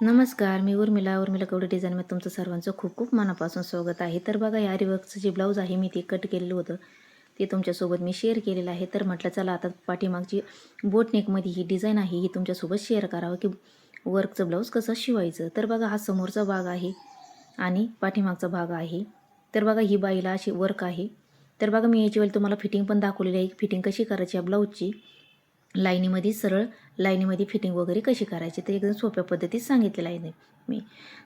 नमस्कार, मी उर्मिला कवडे डिझाईनमध्ये तुमचं सर्वांचं खूप खूप मनापासून स्वागत आहे. तर बघा, या आरीवर्कचं जे ब्लाऊज आहे मी ते कट केलेलं होतं, ते तुमच्यासोबत मी शेअर केलेलं आहे. तर म्हटलं चला आता पाठीमागची बोटनेकमध्ये ही डिझाईन आहे ही तुमच्यासोबत शेअर करावं की वर्कचं ब्लाऊज कसं शिवायचं. तर बघा, हा समोरचा भाग आहे आणि पाठीमागचा भाग आहे. तर बघा, ही बाईला अशी वर्क आहे. तर बघा, मी याची वेळी तुम्हाला फिटिंग पण दाखवलेली आहे. फिटिंग कशी करायची या ब्लाऊजची, लाईनीमध्ये सरळ लाईनीमध्ये फिटिंग वगैरे कशी करायची ते एकदम सोप्या पद्धतीत सांगितलेलं आहे मी.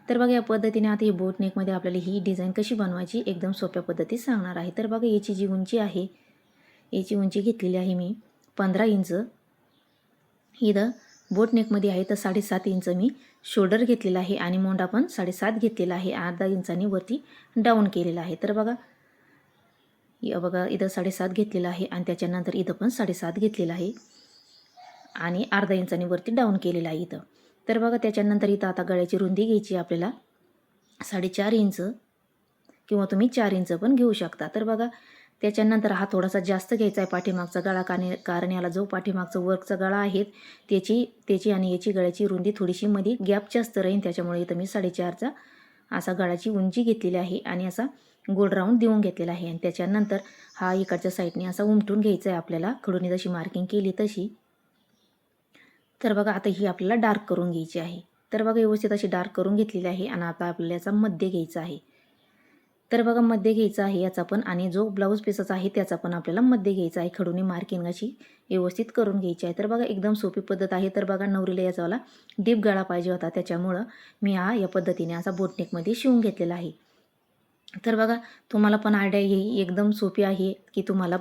तर बघा, या पद्धतीने आता ही बोट नेकमध्ये आपल्याला ही डिझाईन कशी बनवायची एकदम सोप्या पद्धतीत सांगणार आहे. तर बघा, याची जी उंची आहे, याची उंची घेतलेली आहे मी 15 इंच. इथं बोट नेकमध्ये आहे तर 7.5 इंच मी शोल्डर घेतलेला आहे आणि मोंडा पण 7.5 घेतलेला आहे. अर्धा इंचाने वरती डाऊन केलेला आहे. तर बघा, बघा इथं 7.5 घेतलेला आहे आणि त्याच्यानंतर इथं पण 7.5 घेतलेला आहे आणि अर्धा इंचाने वरती डाऊन केलेला आहे इथं. तर बघा, त्याच्यानंतर इथं आता गळ्याची रुंदी घ्यायची आपल्याला 4.5 इंच किंवा तुम्ही 4 इंच पण घेऊ शकता. तर बघा, त्याच्यानंतर हा थोडासा जास्त घ्यायचा आहे पाठीमागचा गळा, कारण याला जो पाठीमागचा वर्कचा गळा आहे त्याची आणि याची गळ्याची रुंदी थोडीशी मध्ये गॅप जास्त राहील. त्याच्यामुळे इथं मी 4.5चा असा गळाची उंची घेतलेली आहे आणि असा गोल राऊंड देऊन घेतलेला आहे. आणि त्याच्यानंतर हा इकडच्या साईडने असा उमटून घ्यायचा आहे आपल्याला, खडूने जशी मार्किंग केली तशी. तर बघा, आता ही आपल्याला डार्क करून घ्यायची आहे. तर बघा, व्यवस्थित अशी डार्क करून घेतलेली आहे आणि आता आपल्याला याचा मध्य घ्यायचा आहे. तर बघा, मध्य घ्यायचा आहे याचा पण आणि जो ब्लाऊज पीसचा आहे त्याचा पण आपल्याला मध्य घ्यायचा आहे. खडूने मार्किंग अशी व्यवस्थित करून घ्यायची आहे. तर बघा, एकदम सोपी पद्धत आहे. तर बघा, नवरीला याचावाला डीप गळा पाहिजे होता, त्याच्यामुळं मी या पद्धतीने असा बोटनेकमध्ये शिवून घेतलेला आहे. तर बघा, तुम्हाला पण आयडिया ही एकदम सोपी आहे की तुम्हाला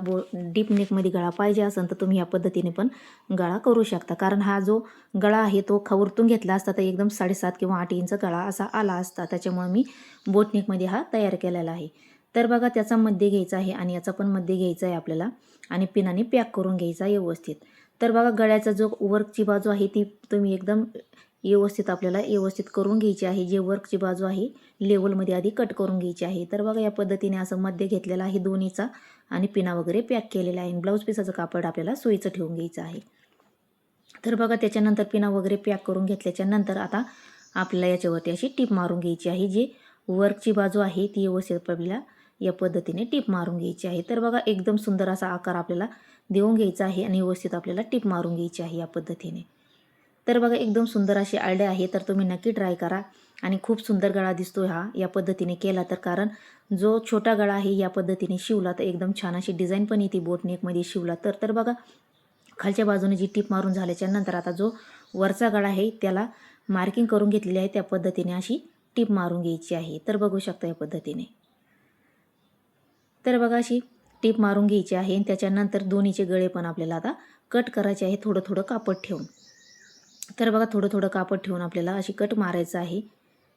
डीप नेकमध्ये गळा पाहिजे असेल तर तुम्ही या पद्धतीने पण गळा करू शकता. कारण हा जो गळा आहे तो खवरतून घेतला असता तर एकदम 7.5 किंवा 8 इंच गळा असा आला असता. त्याच्यामुळे मी बोटनेकमध्ये हा तयार केलेला आहे. तर बघा, त्याचा मध्य घ्यायचा आहे आणि याचा पण मध्य घ्यायचा आहे आपल्याला आणि पिनाने पॅक करून घ्यायचा व्यवस्थित. तर बघा, गळ्याचा जो वर्कची बाजू आहे ती तुम्ही एकदम व्यवस्थित करून घ्यायची आहे. जे वर्कची बाजू आहे लेवलमध्ये आधी कट करून घ्यायची आहे. तर बघा, या पद्धतीने असं मध्य घेतलेला आहे दोन्हीचा आणि पिना वगैरे पॅक केलेला आहे. ब्लाऊज पीसाचं कापड आपल्याला सोयीचं ठेवून घ्यायचं आहे. तर बघा, त्याच्यानंतर पिना वगैरे पॅक करून घेतल्याच्या नंतर आता आपल्याला याच्यावरती अशी टीप मारून घ्यायची आहे. जी वर्कची बाजू आहे ती व्यवस्थित आपल्याला या पद्धतीने टीप मारून घ्यायची आहे. तर बघा, एकदम सुंदर असा आकार आपल्याला देऊन घ्यायचा आहे आणि व्यवस्थित आपल्याला टीप मारून घ्यायची आहे या पद्धतीने. तर बघा, एकदम सुंदर अशी आयडिया आहे. तर तुम्ही नक्की ट्राय करा आणि खूप सुंदर गळा दिसतो हा या पद्धतीने केला तर. कारण जो छोटा गळा आहे या पद्धतीने शिवला तर एकदम छान अशी डिझाईन पण येते बोटनेकमध्ये शिवला तर. तर बघा, खालच्या बाजूने जी टीप मारून झाल्याच्या नंतर आता जो वरचा गळा आहे त्याला मार्किंग करून घेतलेली आहे. त्या पद्धतीने अशी टीप मारून घ्यायची आहे. तर बघू शकता या पद्धतीने. तर बघा, अशी टीप मारून घ्यायची आहे आणि त्याच्यानंतर दोन्हीचे गळे पण आपल्याला आता कट करायचे आहे थोडं थोडं कापड ठेवून. तर बघा, थोडं थोडं कापड ठेवून आपल्याला अशी कट मारायचं आहे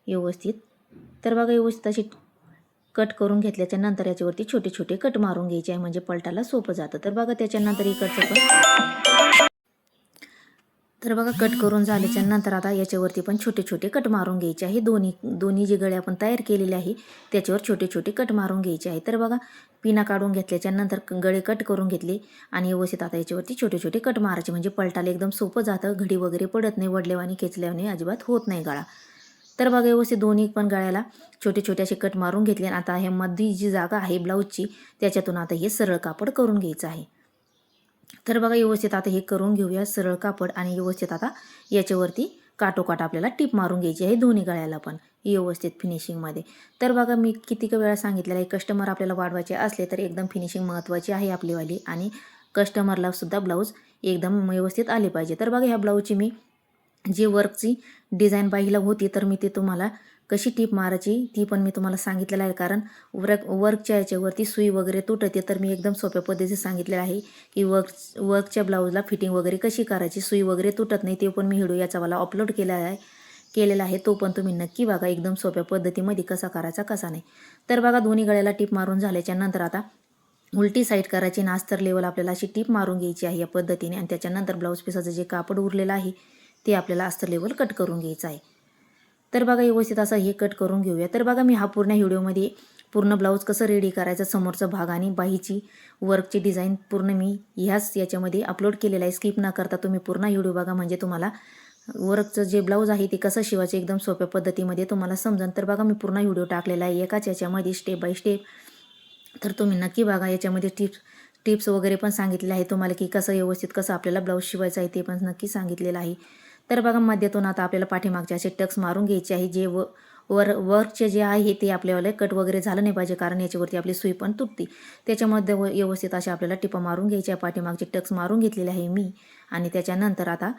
व्यवस्थित. तर बघा, व्यवस्थित अशी कट करून घेतल्याच्या नंतर याच्यावरती छोटे छोटे कट मारून घ्यायचे आहे म्हणजे पलटाला सोपं जातं. तर बघा, त्याच्यानंतर इकडचं पण तर बघा, कट करून झाल्याच्या नंतर आता याच्यावरती पण छोटे छोटे कट मारून घ्यायचे आहे. दोन्ही जे गळे आपण तयार केलेले आहे त्याच्यावर छोटे छोटे कट मारून घ्यायचे आहे. तर बघा, पिना काढून घेतल्याच्या नंतर गळे कट करून घेतले आणि व्यवस्थित आता याच्यावरती छोटे छोटे कट मारायचे म्हणजे पलटाला एकदम सोपं जातं. घडी वगैरे पडत नाही, वडल्यावानी खेचल्यावानी अजिबात होत नाही गळा. तर बघा, व्यवस्थित दोन्ही पण गळ्याला छोटे छोटे असे कट मारून घेतले. आता हे मध्ये जी जागा आहे ब्लाऊजची त्याच्यातून आता हे सरळ कापड करून घ्यायचं आहे. तर बघा, व्यवस्थित आता हे करून घेऊया सरळ कापड आणि व्यवस्थित आता याच्यावरती काटोकाट आपल्याला टीप मारून घ्यायची आहे दोन्ही गळ्याला पण व्यवस्थित फिनिशिंगमध्ये. तर बघा, मी किती वेळा सांगितलेलं आहे, कस्टमर आपल्याला वाढवायचे असले तर एकदम फिनिशिंग महत्त्वाची आहे आपलीवाली आणि कस्टमरला सुद्धा ब्लाऊज एकदम व्यवस्थित आले पाहिजे. तर बघा, ह्या ब्लाऊजची मी जी वर्कची डिझाईन पाहिलं होती तर मी ते तुम्हाला कशी टीप मारायची ती पण मी तुम्हाला सांगितलेलं आहे. कारण वर्कच्या याच्यावरती सुई वगैरे तुटते तर मी एकदम सोप्या पद्धतीने सांगितलेलं आहे की वर्कच्या ब्लाऊजला फिटिंग वगैरे कशी करायची, सुई वगैरे तुटत नाही, ते पण मी व्हिडिओ याचावाला अपलोड केलेला आहे. तो पण तुम्ही नक्की बघा एकदम सोप्या पद्धतीमध्ये कसा करायचा कसा नाही. तर बघा, दोन्ही गळ्याला टीप मारून झाल्याच्या नंतर आता उलटी साईड करायची आणि अस्तर लेवल आपल्याला अशी टीप मारून घ्यायची आहे या पद्धतीने आणि त्याच्यानंतर ब्लाऊज पीसाचं जे कापड उरलेलं आहे ते आपल्याला अस्तर लेवल कट करून घ्यायचं आहे. तर बघा, व्यवस्थित असं हे कट करून घेऊया. तर बघा, मी हा पूर्ण व्हिडिओमध्ये पूर्ण ब्लाऊज कसं रेडी करायचं समोरचा भाग आणि बाहीची वर्कची डिझाईन पूर्ण मी याच्यामध्ये अपलोड केलेला आहे. स्किप न करता तुम्ही पूर्ण व्हिडिओ बघा म्हणजे तुम्हाला वर्कचं जे ब्लाऊज आहे ते कसं शिवायचं एकदम सोप्या पद्धतीमध्ये तुम्हाला समजेल. तर बघा मी पूर्ण व्हिडिओ टाकलेला आहे एकाच याच्यामध्ये स्टेप बाय स्टेप. तर तुम्ही नक्की बघा. याच्यामध्ये टिप्स वगैरे पण सांगितले आहे तुम्हाला की कसं व्यवस्थित कसं आपल्याला ब्लाऊज शिवायचं आहे ते पण नक्की सांगितलेलं आहे. तर बघा मध्यातून आता आपल्याला पाठीमागचे असे टक्स मारून घ्यायचे आहे. जे वर्कचे जे आहे ते आपल्याला कट वगैरे झालं नाही पाहिजे, कारण याच्यावरती आपली सुई पण तुटते. त्याच्यामध्ये व्यवस्थित अशा आपल्याला टिपा मारून घ्यायच्या. पाठीमागचे टक्स मारून घेतलेले आहे मी. आणि त्याच्यानंतर आता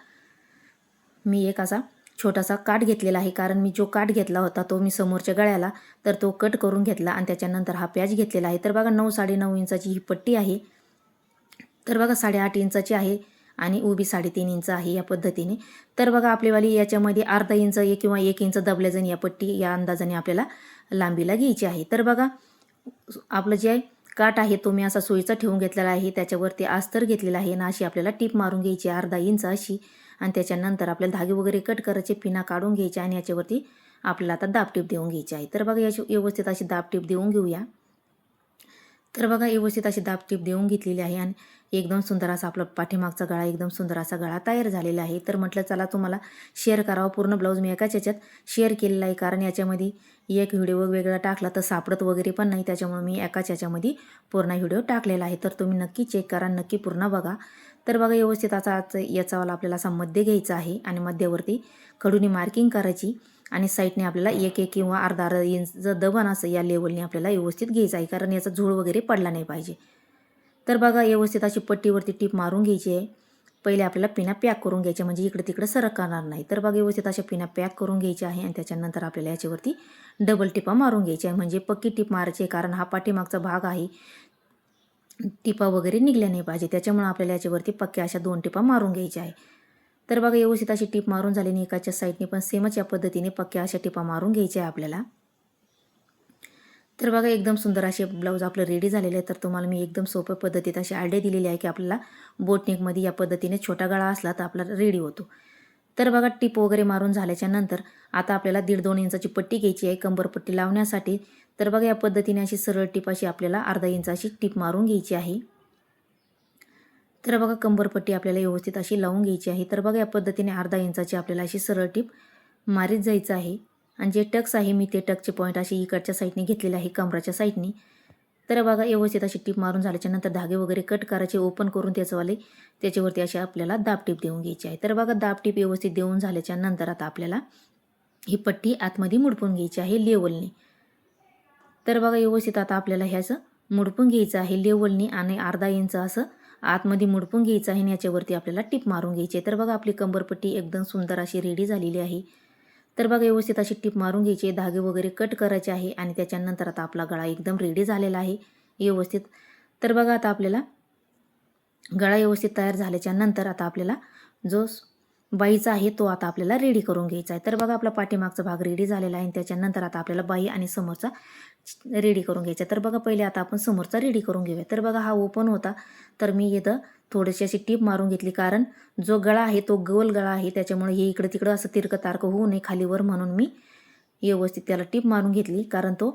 मी एक असा छोटासा काठ घेतलेला आहे, कारण मी जो काठ घेतला होता तो मी समोरच्या गळ्याला तर तो कट करून घेतला आणि त्याच्यानंतर हा पॅच घेतलेला आहे. तर बघा 9-9.5 इंचाची ही पट्टी आहे. तर बघा 8.5 इंचाची आहे आणि उभी 3.5 इंच आहे या पद्धतीने. तर बघा आपलीवाली याच्यामध्ये अर्धा इंच किंवा 1 इंच दबल्याजणी या पट्टी या अंदाजाने आपल्याला लांबीला घ्यायची आहे. तर बघा आपलं जे काठ आहे तो मी असा सुईचा ठेवून घेतलेला आहे. त्याच्यावरती अस्तर घेतलेला आहे आणि अशी आपल्याला टीप मारून घ्यायची अर्धा इंच अशी. आणि त्याच्यानंतर आपल्याला धागे वगैरे कट करायचे, पिना काढून घ्यायचे आणि याच्यावरती आपल्याला आता दाबटीप देऊन घ्यायची आहे. तर बघा याची व्यवस्थित अशी दाबटीप देऊन घेऊया. तर बघा व्यवस्थित अशी दाबटीप देऊन घेतलेली आहे आणि एकदम सुंदर असा आपला पाठीमागचा गळा एकदम सुंदर असा गळा तयार झालेला आहे. तर म्हटलं चला तुम्हाला शेअर करावं. पूर्ण ब्लाऊज मी एकाच याच्यात शेअर केलेला आहे, कारण याच्यामध्ये एक व्हिडिओ वेगवेगळा टाकला तर सापडत वगैरे पण नाही. त्याच्यामुळे मी एकाच याच्यामध्ये पूर्ण व्हिडिओ टाकलेला आहे. तर तुम्ही नक्की चेक करा, नक्की पूर्ण बघा. तर बघा व्यवस्थित असा याचावाला आपल्याला असा मध्य घ्यायचा आहे आणि मध्यावरती खडूनी मार्किंग करायची आणि साईडने आपल्याला 1-1 किंवा अर्धा इंच जर दबन असं या लेवलने आपल्याला व्यवस्थित घ्यायचं आहे, कारण याचा झूळ वगैरे पडला नाही पाहिजे. तर बघा व्यवस्थित अशी पट्टीवरती टीप मारून घ्यायची आहे. पहिले आपल्याला पिना पॅक करून घ्यायच्या, म्हणजे इकडे तिकडे सरक करणार नाही. तर बघा व्यवस्थित अशा पिना पॅक करून घ्यायच्या आहे आणि त्याच्यानंतर आपल्याला याच्यावरती डबल टिपा मारून घ्यायच्या आहे, म्हणजे पक्की टीप मारायची आहे, कारण हा पाठीमागचा भाग आहे टिपा वगैरे निघल्या नाही पाहिजे. त्याच्यामुळे आपल्याला याच्यावरती पक्क्या अशा 2 टिपा मारून घ्यायच्या आहे. तर बघा व्यवस्थित अशी टीप मारून झाली आणि एकाच्या साईडने पण सेमच या पद्धतीने पक्क्या अशा टिपा मारून घ्यायच्या आहे आपल्याला. तर बघा एकदम सुंदर असे ब्लाऊज आपलं रेडी झालेलं आहे. तर तुम्हाला मी एकदम सोप्या पद्धतीत अशी आयडिया दिलेली आहे की आपल्याला बोटनेकमध्ये या पद्धतीने छोटा गळा असला तर आपला रेडी होतो. तर बघा टिप वगैरे मारून झाल्याच्या नंतर आता आपल्याला 1.5-2 इंचाची पट्टी घ्यायची आहे कंबरपट्टी लावण्यासाठी. तर बघा या पद्धतीने अशी सरळ टिप अशी आपल्याला अर्धा इंचाची टिप मारून घ्यायची आहे. तर बघा कंबरपट्टी आपल्याला व्यवस्थित अशी लावून घ्यायची आहे. तर बघा या पद्धतीने अर्धा इंचाची आपल्याला अशी सरळ टिप मारीत जायचं आहे. आणि जे टक्स आहे मी ते टक्सचे पॉईंट अशी इकडच्या साईडने घेतलेले आहे कमराच्या साईडने. तर बघा व्यवस्थित अशी टिप मारून झाल्याच्या नंतर धागे वगैरे कट करायचे, ओपन करून त्याच्यावरती अशी आपल्याला दाबटीप देऊन घ्यायची आहे. तर बघा दाबटीप व्यवस्थित देऊन झाल्याच्या नंतर आता आपल्याला ही पट्टी आतमध्ये मुडपून घ्यायची आहे लेवलने. तर बघा व्यवस्थित आता आपल्याला ह्याचं मुडपून घ्यायचं आहे लेवलने आणि अर्धा इंच असं आतमध्ये मुडपून घ्यायचं आहे आणि याच्यावरती आपल्याला टिप मारून घ्यायची आहे. तर बघा आपली कंबरपट्टी एकदम सुंदर अशी रेडी झालेली आहे. तर बघा व्यवस्थित अशी टिप मारून घ्यायची, धागे वगैरे कट करायचे आहे आणि त्याच्यानंतर आता आपला गळा एकदम रेडी झालेला आहे व्यवस्थित. तर बघा आता आपल्याला गळा व्यवस्थित तयार झाल्याच्या नंतर आता आपल्याला जो बाईचा आहे तो आता आपल्याला रेडी करून घ्यायचा आहे. तर बघा आपला पाठीमागचा भाग रेडी झालेला आहे आणि त्याच्यानंतर आता आपल्याला बाई आणि समोरचा रेडी करून घ्यायचा. तर बघा पहिले आता आपण समोरचा रेडी करून घेऊया. तर बघा हा ओपन होता, तर मी इथं थोडीशी अशी टीप मारून घेतली, कारण जो गळा आहे तो गोल गळा आहे, त्याच्यामुळे हे इकडं तिकडं असं तिरकं तारकं होऊ नये खालीवर, म्हणून मी व्यवस्थित त्याला टीप मारून घेतली, कारण तो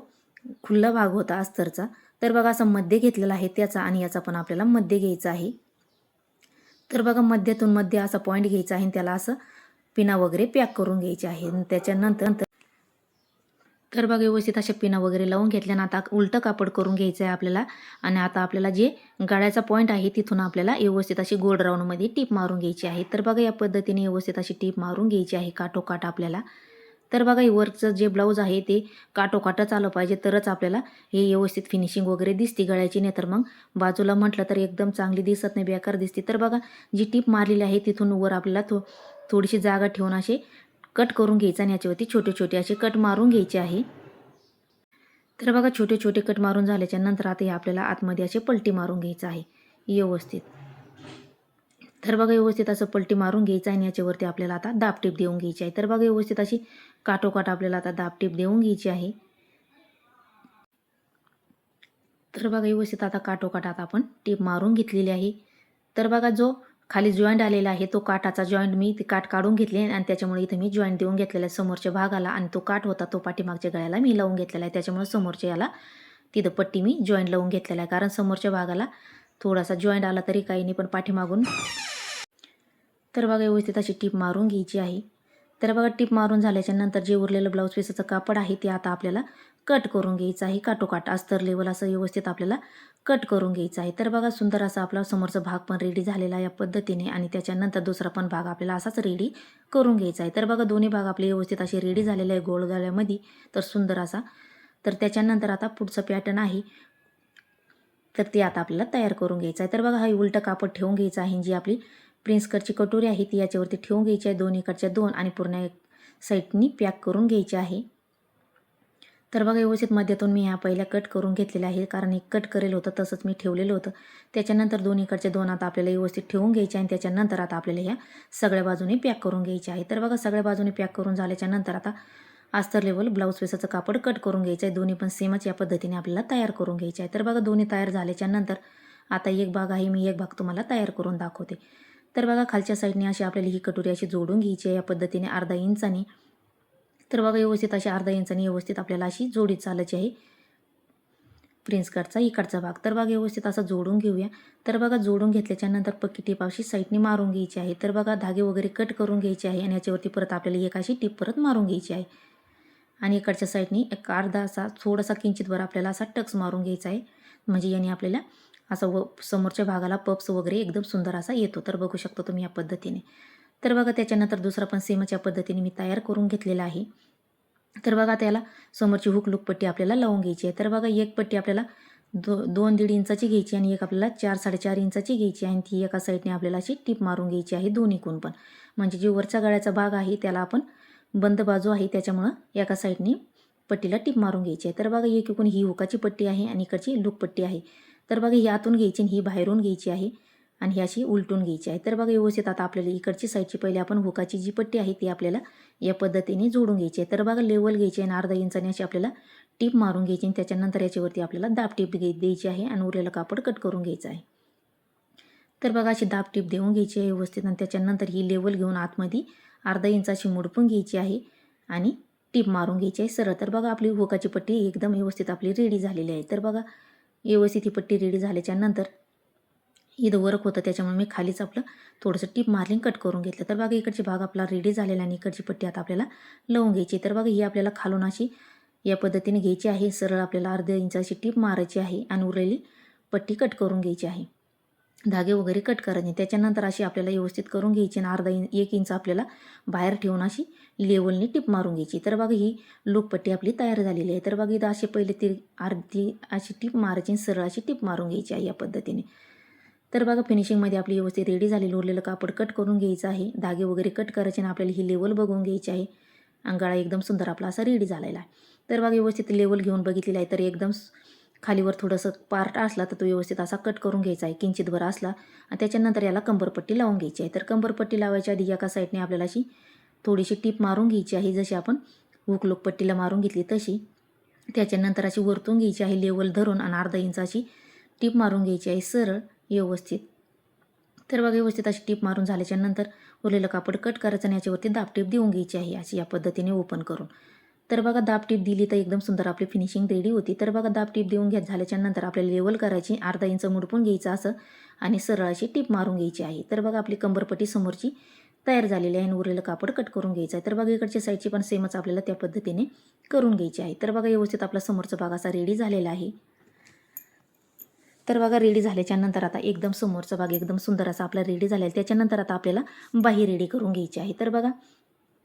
खुल्ला भाग होता अस्तरचा. तर बघा असं मध्ये घेतलेला आहे त्याचा आणि याचा पण आपल्याला मध्ये घ्यायचा आहे. तर बघा मध्यातून मध्ये असा पॉईंट घ्यायचा आहे आणि त्याला असं पिना वगैरे पॅक करून घ्यायचे आहे. त्याच्यानंतर तर बघा व्यवस्थित अशा पिना वगैरे लावून घेतल्यानं आता उलटं कापड करून घ्यायचं आहे आपल्याला. आणि आता आपल्याला जे गळ्याचा पॉईंट आहे तिथून आपल्याला व्यवस्थित अशी गोल राऊंडमध्ये टीप मारून घ्यायची आहे. तर बघा या पद्धतीने व्यवस्थित अशी टीप मारून घ्यायची आहे काठोकाठ आपल्याला. तर बघा हे वर्कचं जे ब्लाऊज आहे ते काठोकाठच आलं पाहिजे, तरच आपल्याला हे व्यवस्थित फिनिशिंग वगैरे दिसते गळ्याची, नाही तर मग बाजूला म्हटलं तर एकदम चांगली दिसत नाही, बेकार दिसते. तर बघा जी टीप मारलेली आहे तिथून वर आपल्याला थोडीशी जागा ठेवून असे कट करून घ्यायचं आणि याच्यावरती छोटे छोटे असे कट मारून घ्यायचे आहे. तर बघा छोटे छोटे कट मारून झाल्याच्या नंतर आता हे आपल्याला आतमध्ये असे पलटी मारून घ्यायचं आहे व्यवस्थित. तर बघा व्यवस्थित असं पलटी मारून घ्यायचं आहे आणि याच्यावरती आपल्याला आता दाबटीप देऊन घ्यायची आहे. तर बघा व्यवस्थित अशी काठोकाठ आपल्याला आता दाबटीप देऊन घ्यायची आहे. तर बघा व्यवस्थित आता काठोकाठ आता आपण टीप मारून घेतलेली आहे. तर बघा जो खाली जॉईंट आलेला आहे तो काठाचा जॉईंट मी ते काठ काढून घेतले आणि त्याच्यामुळे इथे मी जॉईंट देऊन घेतलेला आहे समोरच्या भागाला, आणि तो काठ होता तो पाठीमागच्या गळ्याला मी लावून घेतलेला आहे. त्याच्यामुळे समोरच्या याला तिथं पट्टी मी जॉईंट लावून घेतलेला आहे, कारण समोरच्या भागाला थोडासा जॉईंट आला तरी काही नाही, पण पाठीमागून तर बघा व्यवस्थित अशी टीप मारून घ्यायची आहे. तर बघा टीप मारून झाल्याच्या नंतर जे उरलेलं ब्लाऊज पीसाचं कापड आहे ते आता आपल्याला कट करून घ्यायचं आहे. काठोकाठ अस्तर लेवल असं व्यवस्थित आपल्याला कट करून घ्यायचं आहे. तर बघा सुंदर असा आपला समोरचा भाग पण रेडी झालेला आहे या पद्धतीने आणि त्याच्यानंतर दुसरा पण भाग आपल्याला असाच रेडी करून घ्यायचा आहे. तर बघा दोन्ही भाग आपले व्यवस्थित असे रेडी झालेले आहे गोल गळ्यामध्ये तर सुंदर असा. तर त्याच्यानंतर आता पुढचं पॅटर्न आहे तर ते आता आपल्याला तयार करून घ्यायचं आहे. तर बघा हा उलटं कापड ठेवून घ्यायचं आहे. जी आपली प्रिन्स कटची कटोरी आहे ती याच्यावरती ठेवून घ्यायची आहे. दोन्ही कडच्या दोन आणि पूर्ण एक साईडनी पॅक करून घ्यायची आहे. तर बघा व्यवस्थित मध्यातून मी ह्या पहिल्या कट करून घेतलेल्या आहे कारण एक कट करेल होतं तसंच मी ठेवलेलं होतं. त्याच्यानंतर दोन्हीकडचे दोन आता आपल्याला व्यवस्थित ठेवून घ्यायचे आणि त्याच्यानंतर आता आपल्याला ह्या सगळ्या बाजूने पॅक करून घ्यायचे आहे. तर बघा सगळ्या बाजूने पॅक करून झाल्याच्या नंतर आता अस्तर लेवल ब्लाऊज पीसाचं कापड कट करून घ्यायचं आहे. दोन्ही पण सेमच या पद्धतीने आपल्याला तयार करून घ्यायचे आहे. तर बघा दोन्ही तयार झाल्याच्या नंतर आता एक भाग आहे मी एक भाग तुम्हाला तयार करून दाखवते. तर बघा खालच्या साईडने अशी आपल्याला ही कटोरी अशी जोडून घ्यायची आहे या पद्धतीने अर्धा इंचाने. तर बघा व्यवस्थित अशी अर्धा इंचाने व्यवस्थित आपल्याला अशी जोडी चालायची आहे प्रिन्स कटचा इकडचा भाग. तर बघा व्यवस्थित असं जोडून घेऊया. तर बघा जोडून घेतल्याच्या नंतर पक्की टीप अशी साईडने मारून घ्यायची आहे. तर बघा धागे वगैरे कट करून घ्यायचे आहे आणि याच्यावरती परत आपल्याला एक अशी टीप परत मारून घ्यायची आहे आणि इकडच्या साईडने एक अर्धा असा थोडासा किंचितभर आपल्याला असा टक्स मारून घ्यायचा आहे. म्हणजे याने आपल्याला असं समोरच्या भागाला पप्स वगैरे एकदम सुंदर असा येतो. तर बघू शकतो तुम्ही या पद्धतीने. तर बघा त्याच्यानंतर दुसरा पण सेमच या पद्धतीने मी तयार करून घेतलेला आहे. तर बघा त्याला समोरची हुक लूक पट्टी आपल्याला लावून घ्यायची आहे. तर बघा एक पट्टी आपल्याला 2-1.5 इंचाची घ्यायची आणि एक आपल्याला 4-4.5 इंचाची घ्यायची आणि ती एका साईडने आपल्याला अशी टीप मारून घ्यायची आहे दोन्हीकडून पण. म्हणजे जे वरच्या गळ्याचा भाग आहे त्याला आपण बंद बाजू आहे त्याच्यामुळं एका साईडने पट्टीला टीप मारून घ्यायची आहे. तर बघा एकीकडून ही हुकाची पट्टी आहे आणि इकडची लूक पट्टी आहे. तर बघा ही आतून घ्यायची आणि ही बाहेरून घ्यायची आहे आणि ही अशी उलटून घ्यायची आहे. तर बघा व्यवस्थित आता आपल्याला इकडची साईडची पहिले आपण हुकाची जी पट्टी आहे ती आपल्याला या पद्धतीने जोडून घ्यायची आहे. तर बघा लेवल घ्यायची आणि अर्धा इंचाने अशी आपल्याला टीप मारून घ्यायची आणि त्याच्यानंतर याच्यावरती आपल्याला दाब टीप द्यायची आहे आणि उरलेलं कापड कट करून घ्यायचं आहे. तर बघा अशी दाब टीप देऊन घ्यायची आहे व्यवस्थित आणि त्याच्यानंतर ही लेवल घेऊन आतमध्ये अर्धा इंचाची मुडपून घ्यायची आहे आणि टीप मारून घ्यायची आहे सरळ. तर बघा आपली हुकाची पट्टी एकदम व्यवस्थित आपली रेडी झालेली आहे. तर बघा व्यवस्थित ही पट्टी रेडी झाल्याच्या नंतर इथं वर्क होतं त्याच्यामुळे मी खालीच आपलं थोडंसं टीप मारली कट करून घेतलं. तर बघा इकडची भाग आपला रेडी झालेला आणि इकडची पट्टी आता आपल्याला लावून घ्यायची. तर बघा ही आपल्याला खालून अशी या पद्धतीने घ्यायची आहे. सरळ आपल्याला अर्ध्या इंचाची टीप मारायची आहे आणि उरलेली पट्टी कट करून घ्यायची आहे. धागे वगैरे कट करायचे. त्याच्यानंतर अशी आपल्याला व्यवस्थित करून घ्यायची आणि 1 इंच आपल्याला बाहेर ठेवून अशी लेवलने टिप मारून घ्यायची. तर बघा ही लूकपट्टी आपली तयार झालेली आहे. तर बघा इथं अशी पहिले ती अर्धी अशी टिप मारायची आणि सरळ अशी टिप मारून घ्यायची आहे या पद्धतीने. तर बघा फिनिशिंगमध्ये आपली व्यवस्थित रेडी झालेली उरलेलं कापड कट करून घ्यायचं आहे. धागे वगैरे कट करायचे आणि आपल्याला ही लेवल बघून घ्यायची आहे. आणि गळा एकदम सुंदर आपला असा रेडी झालेला आहे. तर बघा व्यवस्थित लेवल घेऊन बघितलेला आहे तर एकदम खालीवर थोडंसं पार्ट असला तर तो व्यवस्थित असा कट करून घ्यायचा आहे किंचितभर असला आणि त्याच्यानंतर याला कंबरपट्टी लावून घ्यायची आहे. तर कंबरपट्टी लावायच्या आधी एका साईडने आपल्याला अशी थोडीशी टीप मारून घ्यायची आहे जशी आपण हुक लूक पट्टीला मारून घेतली तशी. त्याच्यानंतर अशी वरतून घ्यायची आहे लेवल धरून आणि अर्धा इंचाची टीप मारून घ्यायची आहे सरळ व्यवस्थित. तर बघा व्यवस्थित अशी टीप मारून झाल्याच्या नंतर उरलेलं कापड कट करायचं आणि याच्यावरती दाब टीप देऊन घ्यायची आहे अशी या पद्धतीने ओपन करून. तर बघा दाब टीप दिली तर एकदम सुंदर आपली फिनिशिंग रेडी होती. तर बघा दाब टीप देऊन घ्या झाल्याच्या नंतर आपल्याला लेवल करायची अर्धा इंच मुडपून घ्यायचं असं आणि सरळ अशी टीप मारून घ्यायची आहे. तर बघा आपली कंबरपट्टी समोरची तयार झालेली आहे आणि उरलेलं कापड कट करून घ्यायचं आहे. तर बघा इकडच्या साईडची पण सेमच आपल्याला त्या पद्धतीने करून घ्यायची आहे. तर बघा व्यवस्थित आपला समोरचा भाग असा रेडी झालेला आहे. तर बघा रेडी झाल्याच्या नंतर आता एकदम समोरचा भाग एकदम सुंदर असा आपला रेडी झालेला आहे. त्याच्यानंतर आता आपल्याला बाही रेडी करून घ्यायची आहे. तर बघा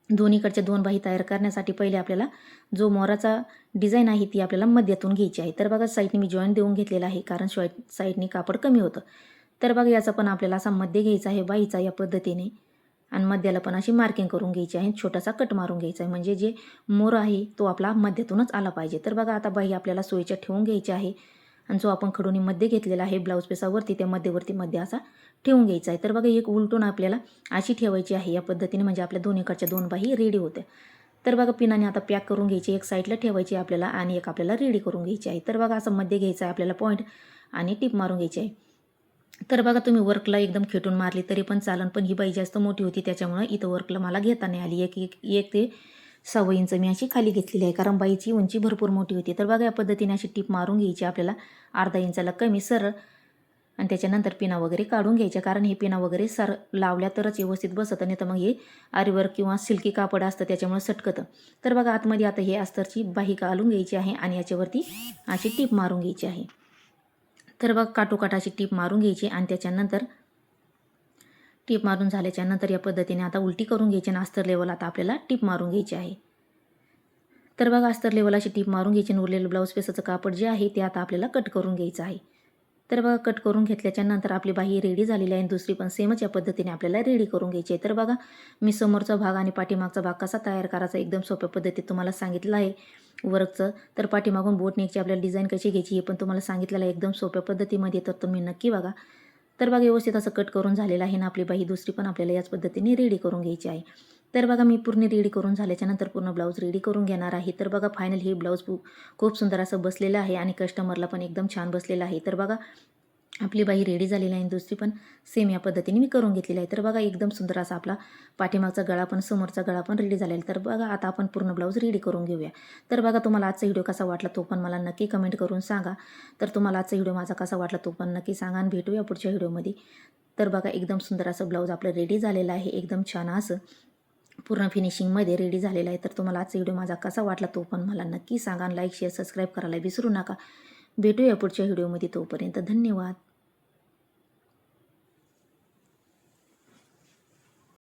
दोन्हीकडच्या दोन बाही तयार करण्यासाठी पहिले आपल्याला जो मोराचा डिझाईन आहे ती आपल्याला मध्यातून घ्यायची आहे. तर बघा साईडने मी जॉईंट देऊन घेतलेला आहे कारण साईडने कापड कमी होतं. तर बघा याचा पण आपल्याला असा मध्ये घ्यायचा आहे बाईचा या पद्धतीने आणि मध्याला पण अशी मार्किंग करून घ्यायची आहे. छोटासा कट मारून घ्यायचा आहे म्हणजे जे मोर आहे तो आपला मध्यातूनच आला पाहिजे. तर बघा आता बाई आपल्याला सोयीच्या ठेवून घ्यायची आहे आणि जो आपण खडूनी मध्ये घेतलेला आहे ब्लाऊज पेसावरती त्या मध्ये असा ठेवून घ्यायचा आहे. तर बघा एक उलटून आपल्याला अशी ठेवायची आहे या पद्धतीने म्हणजे आपल्या दोन्हीकडच्या दोन बाही रेडी होत्या. तर बघा पिनाने आता पॅक करून घ्यायची एक साईडला ठेवायची आपल्याला आणि एक आपल्याला रेडी करून घ्यायची आहे. तर बघा असं मध्ये घ्यायचं आहे आपल्याला पॉईंट आणि टिप मारून घ्यायची आहे. तर बघा तुम्ही वर्कला एकदम खेटून मारली तरी पण चालन पण ही बाई जास्त मोठी होती त्याच्यामुळे इथं वर्कला मला घेता नाही आली. एक ते 6 इंच मी अशी खाली घेतलेली आहे कारण बाईची उंची भरपूर मोठी होती. तर बघा या पद्धतीने अशी टीप मारून घ्यायची आपल्याला अर्धा इंचाला कमी सरळ आणि त्याच्यानंतर पिना वगैरे काढून घ्यायच्या, कारण हे पिना वगैरे लावल्या तरच व्यवस्थित बसतं, नाही तर मग हे आरीवर्क किंवा सिल्की कापड असतं त्याच्यामुळे सटकतं. तर बघा आतमध्ये आता हे अस्तरची बाही घालून घ्यायची आहे आणि याच्यावरती अशी टीप मारून घ्यायची आहे. तर बघा काटोकाट अशी टीप मारून घ्यायची आणि त्याच्यानंतर टीप मारून झाल्याच्यानंतर या पद्धतीने आता उलटी करून घ्यायची आणि अस्तर लेवल आता आपल्याला टीप मारून घ्यायची आहे. तर बघा अस्तर लेवल अशी टीप मारून घ्यायची आणि उरलेलं ब्लाऊज पीसाचं कापड जे आहे ते आता आपल्याला कट करून घ्यायचं आहे. तर बघा कट करून घेतल्याच्या नंतर आपली बाही रेडी झालेली आहे आणि दुसरी पण सेमच या पद्धतीने आपल्याला रेडी करून घ्यायची आहे. तर बघा मी समोरचा भाग आणि पाठीमागचा भाग कसा तयार करायचा एकदम सोप्या पद्धतीत तुम्हाला सांगितलं आहे वर्कचं. तर पाठीमागून बोटनेकची आपल्याला डिझाईन कशी घ्यायची हे पण तुम्हाला सांगितलेलं आहे एकदम सोप्या पद्धतीमध्ये, तर तुम्ही नक्की बघा. तर बघा व्यवस्थित असं कट करून झालेलं आहे ना आपली बाही दुसरी पण आपल्याला याच पद्धतीने रेडी करून घ्यायची आहे. तर बघा मी पूर्ण रेडी करून झाल्याच्यानंतर पूर्ण ब्लाऊज रेडी करून घेणार आहे. तर बघा फायनल हे ब्लाऊज खूप सुंदर असं बसलेलं आहे आणि कस्टमरला पण एकदम छान बसलेलं आहे. तर बघा आपली बाही रेडी झालेली आहे आणि दुसरी पण सेम या पद्धतीने मी करून घेतलेली आहे. तर बघा एकदम सुंदर असा आपला पाठीमागचा गळा पण समोरचा गळा पण रेडी झालेला आहे. तर बघा आता आपण पूर्ण ब्लाऊज रेडी करून घेऊया. तर बघा तुम्हाला आजचा व्हिडिओ कसा वाटला तो पण मला नक्की कमेंट करून सांगा. तर तुम्हाला आजचा व्हिडिओ माझा कसा वाटला तो पण नक्की सांगा आणि भेटूया पुढच्या व्हिडिओमध्ये. तर बघा एकदम सुंदर असं ब्लाऊज आपलं रेडी झालेलं आहे, एकदम छान असं पूर्ण फिनिशिंगमध्ये रेडी झालेला आहे. तर तुम्हाला आजचा व्हिडिओ माझा कसा वाटला तो पण मला नक्की सांगा आणि लाईक शेअर सबस्क्राईब करायला विसरू नका. भेटूया पुढच्या व्हिडिओमध्ये, तोपर्यंत धन्यवाद.